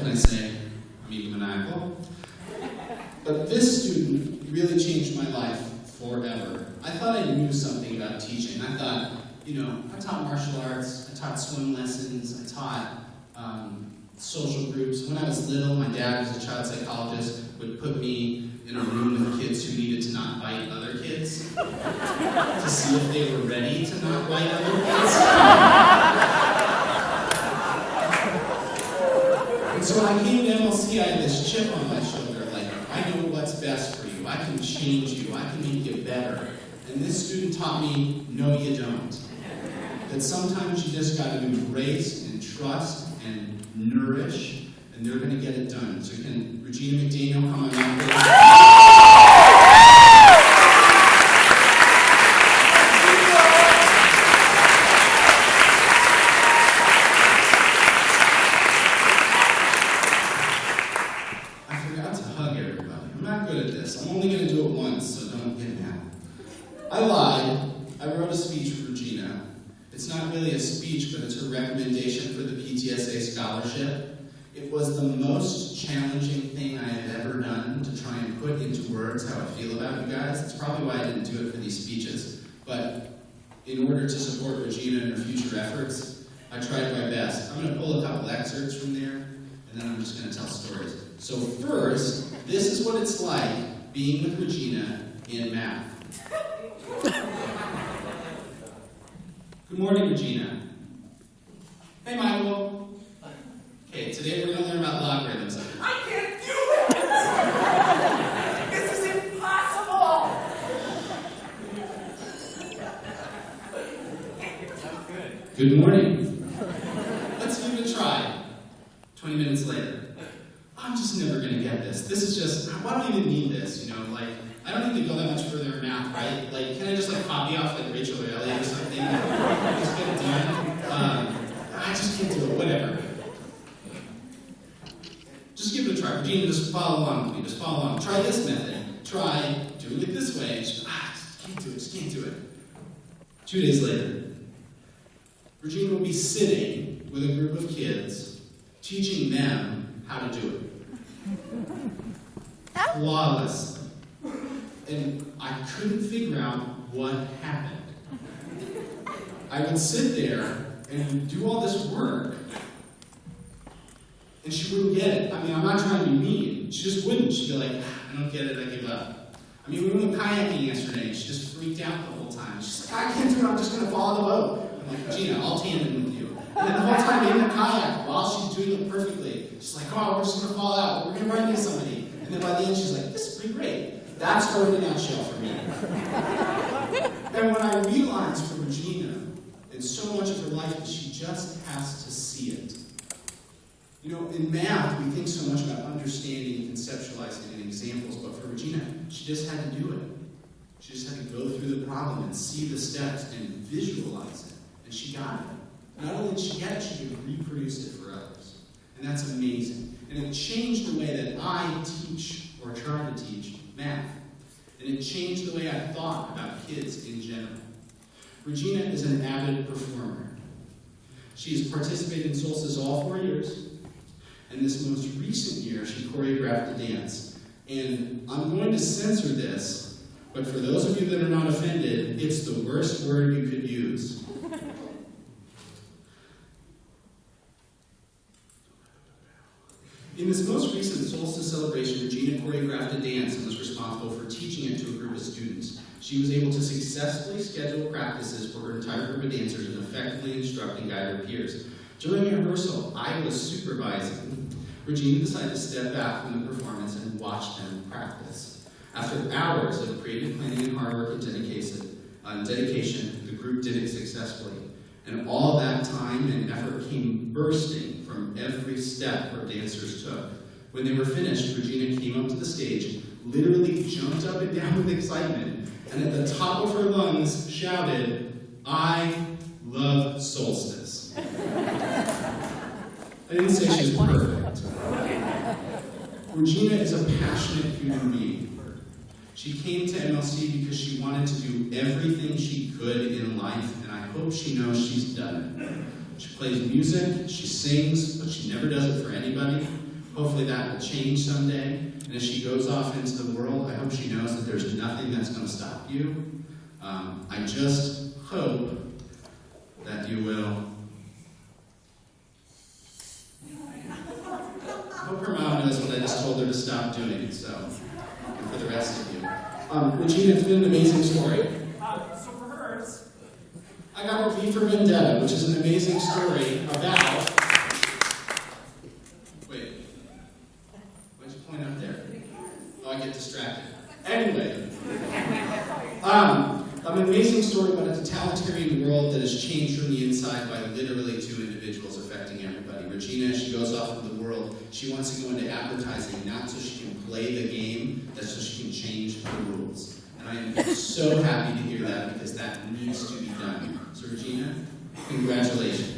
can I say? I'm even maniacal. But this student really changed my life forever. I thought I knew something about teaching. I thought, I taught martial arts, I taught swim lessons, I taught social groups. When I was little, my dad, who's a child psychologist, would put me in a room with kids who needed to not bite other kids to see if they were ready to not bite other kids. And so when I came to MLC, I had this chip on my shoulder, like, I know what's best for you. I can change you. I can make you better. And this student taught me, no, you don't. That sometimes you just got to embrace and trust and nourish, and they're going to get it done. So can Regina McDaniel come on out there? I forgot to hug everybody. I'm not good at this. I'm only going to do it once, so don't get mad. I lied. I wrote a speech for Regina. It's not really a speech, but it's her recommendation for the PTSA scholarship. It was the most challenging thing I have ever done to try and put into words how I feel about you guys. It's probably why I didn't do it for these speeches. But in order to support Regina in her future efforts, I tried my best. I'm going to pull a couple excerpts from there, and then I'm just going to tell stories. So first, this is what it's like being with Regina in math. Good morning, Regina. Hey, Michael. Okay, today we're going to learn about logarithms. I can't do it! This is impossible! Good morning. Let's give it a try. 20 minutes later. I'm just never going to get this. This is just, why do I even need this? I don't need to go that much further in math, right? Can I just copy off Rachel or Elliot or something? Just get it done? I just can't do it, whatever. Just give it a try. Regina, just follow along with me. Just follow along. Try this method. Try doing it this way. Just can't do it. Just can't do it. 2 days later, Regina will be sitting with a group of kids, teaching them how to do it. Flawless. And I couldn't figure out what happened. I would sit there and do all this work, and she wouldn't get it. I'm not trying to be mean. She just wouldn't. She'd be like, I don't get it, I give up. We went kayaking yesterday, and she just freaked out the whole time. She's like, I can't do it, I'm just going to fall in the boat. I'm like, Regina, I'll tandem with you. And then the whole time in the kayak, while she's doing it perfectly, she's like, come on, we're just going to fall out. We're going to run into somebody. And then by the end, she's like, this is pretty great. That's her in a nutshell for me. And when I realized for Regina, in so much of her life, that she just has to see it. In math, we think so much about understanding and conceptualizing and examples, but for Regina, she just had to do it. She just had to go through the problem and see the steps and visualize it. And she got it. Not only did she get it, she could reproduce it for others. And that's amazing. And it changed the way that I teach, or try to teach, math. And it changed the way I thought about kids in general. Regina is an avid performer. She has participated in Solstice all 4 years. And this most recent year, she choreographed a dance. And I'm going to censor this, but for those of you that are not offended, it's the worst word you could use. In this most recent Solstice celebration, Regina choreographed a dance and was responsible for teaching it to a group of students. She was able to successfully schedule practices for her entire group of dancers and effectively instruct and guide her peers. During rehearsal, I was supervising. Regina decided to step back from the performance and watch them practice. After hours of creative planning and hard work and dedication, the group did it successfully. And all that time and effort came bursting from every step our dancers took. When they were finished, Regina came up to the stage, literally jumped up and down with excitement, and at the top of her lungs shouted, "I love Solstice." I didn't say she was perfect. Regina is a passionate human being. She came to MLC because she wanted to do everything she could in life, and I hope she knows she's done it. She plays music, she sings, but she never does it for anybody. hopefully that will change someday. And as she goes off into the world, I hope she knows that there's nothing that's going to stop you. I just hope that you will. I hope her mom knows what I just told her to stop doing, so, and for the rest of you. Regina, it's been an amazing story. So for hers, I got her V for Vendetta, which is an amazing story about... Wait. Why'd you point up there? Oh, I get distracted. Anyway. An amazing story about a totalitarian world that has changed from the inside by literally two individuals affecting everybody. Regina, as she goes off into the world, she wants to go into advertising, not so she can play the game, but so she can change the rules. And I am so happy to hear that because that needs to be done. So Regina, congratulations.